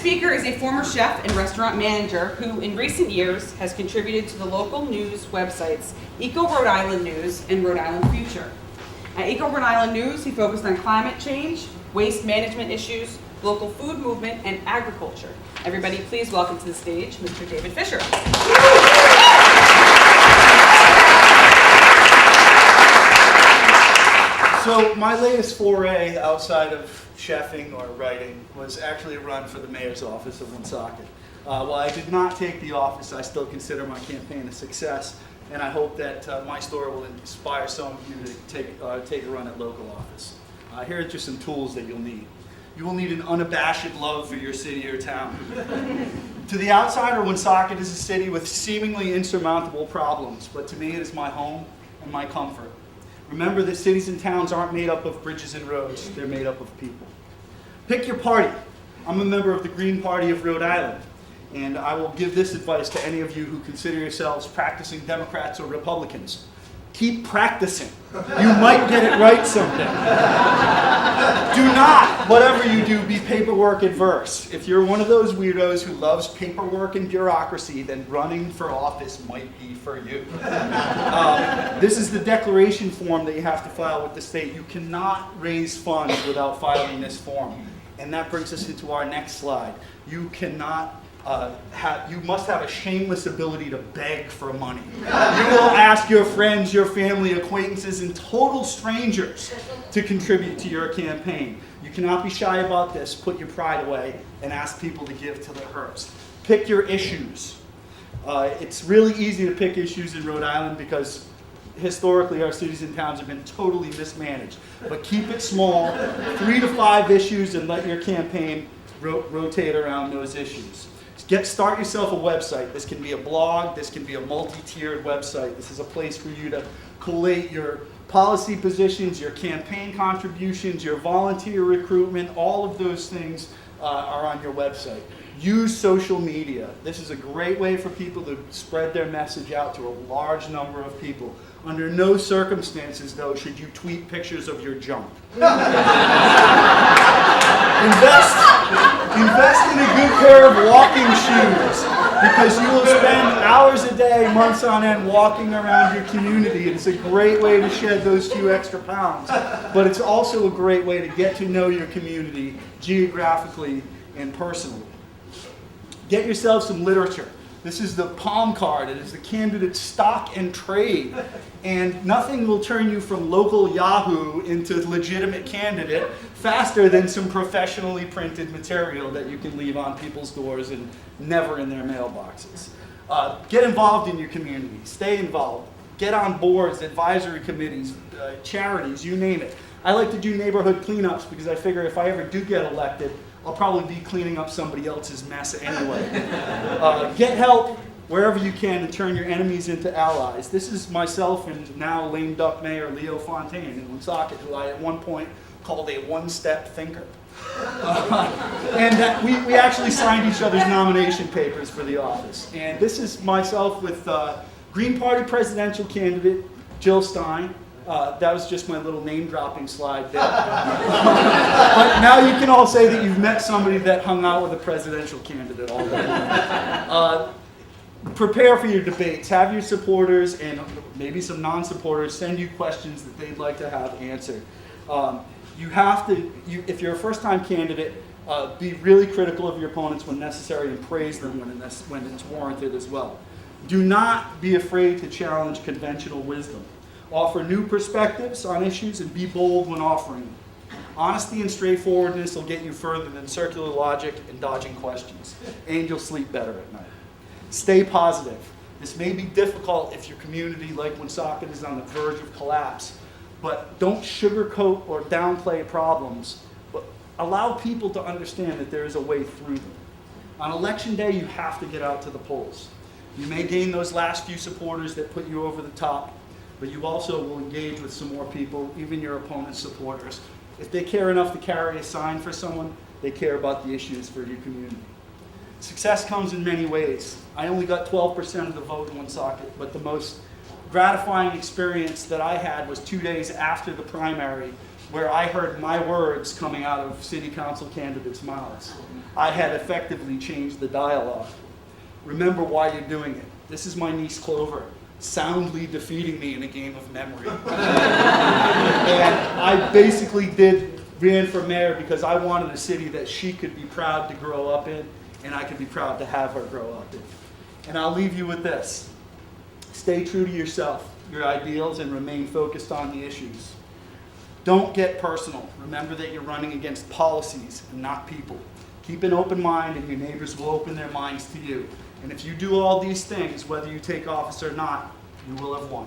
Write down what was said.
speaker is a former chef and restaurant manager who, in recent years, has contributed to the local news websites Eco Rhode Island News and Rhode Island Future. At Eco Rhode Island News, he focused on climate change, waste management issues, local food movement, and agriculture. Everybody, please welcome to the stage Mr. David Fisher. So my latest foray outside of chefing or writing was actually a run for the mayor's office of Woonsocket. While I did not take the office, I still consider my campaign a success, and I hope that my story will inspire some of you to take a run at local office. Here are just some tools that you'll need. You will need an unabashed love for your city or town. To the outsider, Woonsocket is a city with seemingly insurmountable problems, but to me it is my home and my comfort. Remember that cities and towns aren't made up of bridges and roads, they're made up of people. Pick your party. I'm a member of the Green Party of Rhode Island, and I will give this advice to any of you who consider yourselves practicing Democrats or Republicans. Keep practicing. You might get it right someday. Do not, whatever you do, be paperwork adverse. If you're one of those weirdos who loves paperwork and bureaucracy, then running for office might be for you. This is the declaration form that you have to file with the state. You cannot raise funds without filing this form. And that brings us into our next slide. You cannot you must have a shameless ability to beg for money. You will ask your friends, your family, acquaintances, and total strangers to contribute to your campaign. You cannot be shy about this. Put your pride away and ask people to give till it hurts. Pick your issues. It's really easy to pick issues in Rhode Island because historically our cities and towns have been totally mismanaged. But keep it small, 3 to 5 issues, and let your campaign rotate around those issues. Start yourself a website. This can be a blog, this can be a multi-tiered website. This is a place for you to collate your policy positions, your campaign contributions, your volunteer recruitment. All of those things are on your website. Use social media. This is a great way for people to spread their message out to a large number of people. Under no circumstances, though, should you tweet pictures of your junk. Invest in a good pair of walking shoes, because you will spend hours a day, months on end, walking around your community. It's a great way to shed those few extra pounds, but it's also a great way to get to know your community geographically and personally. Get yourself some literature. This is the palm card. It is the candidate stock and trade. And nothing will turn you from local Yahoo into legitimate candidate faster than some professionally printed material that you can leave on people's doors and never in their mailboxes. Get involved in your community. Stay involved. Get on boards, advisory committees, charities, you name it. I like to do neighborhood cleanups because I figure if I ever do get elected, I'll probably be cleaning up somebody else's mess anyway. Get help wherever you can and turn your enemies into allies. This is myself and now lame duck mayor Leo Fontaine in Woonsocket, who I at one point called a one-step thinker. And that we actually signed each other's nomination papers for the office. And this is myself with Green Party presidential candidate Jill Stein. That was just my little name-dropping slide there. But now you can all say that you've met somebody that hung out with a presidential candidate already. Prepare for your debates. Have your supporters and maybe some non-supporters send you questions that they'd like to have answered. You have to, if you're a first-time candidate, be really critical of your opponents when necessary and praise them when it's warranted as well. Do not be afraid to challenge conventional wisdom. Offer new perspectives on issues and be bold when offering them. Honesty and straightforwardness will get you further than circular logic and dodging questions, and you'll sleep better at night. Stay positive. This may be difficult if your community, like Woonsocket, is on the verge of collapse, but don't sugarcoat or downplay problems, but allow people to understand that there is a way through them. On election day, you have to get out to the polls. You may gain those last few supporters that put you over the top, but you also will engage with some more people, even your opponent's supporters. If they care enough to carry a sign for someone, they care about the issues for your community. Success comes in many ways. I only got 12% of the vote in Woonsocket, but the most gratifying experience that I had was 2 days after the primary where I heard my words coming out of city council candidates' mouths. I had effectively changed the dialogue. Remember why you're doing it. This is my niece Clover, soundly defeating me in a game of memory. And I basically ran for mayor because I wanted a city that she could be proud to grow up in, and I could be proud to have her grow up in. And I'll leave you with this. Stay true to yourself, your ideals, and remain focused on the issues. Don't get personal. Remember that you're running against policies and not people. Keep an open mind, and your neighbors will open their minds to you. And if you do all these things, whether you take office or not, you will have won.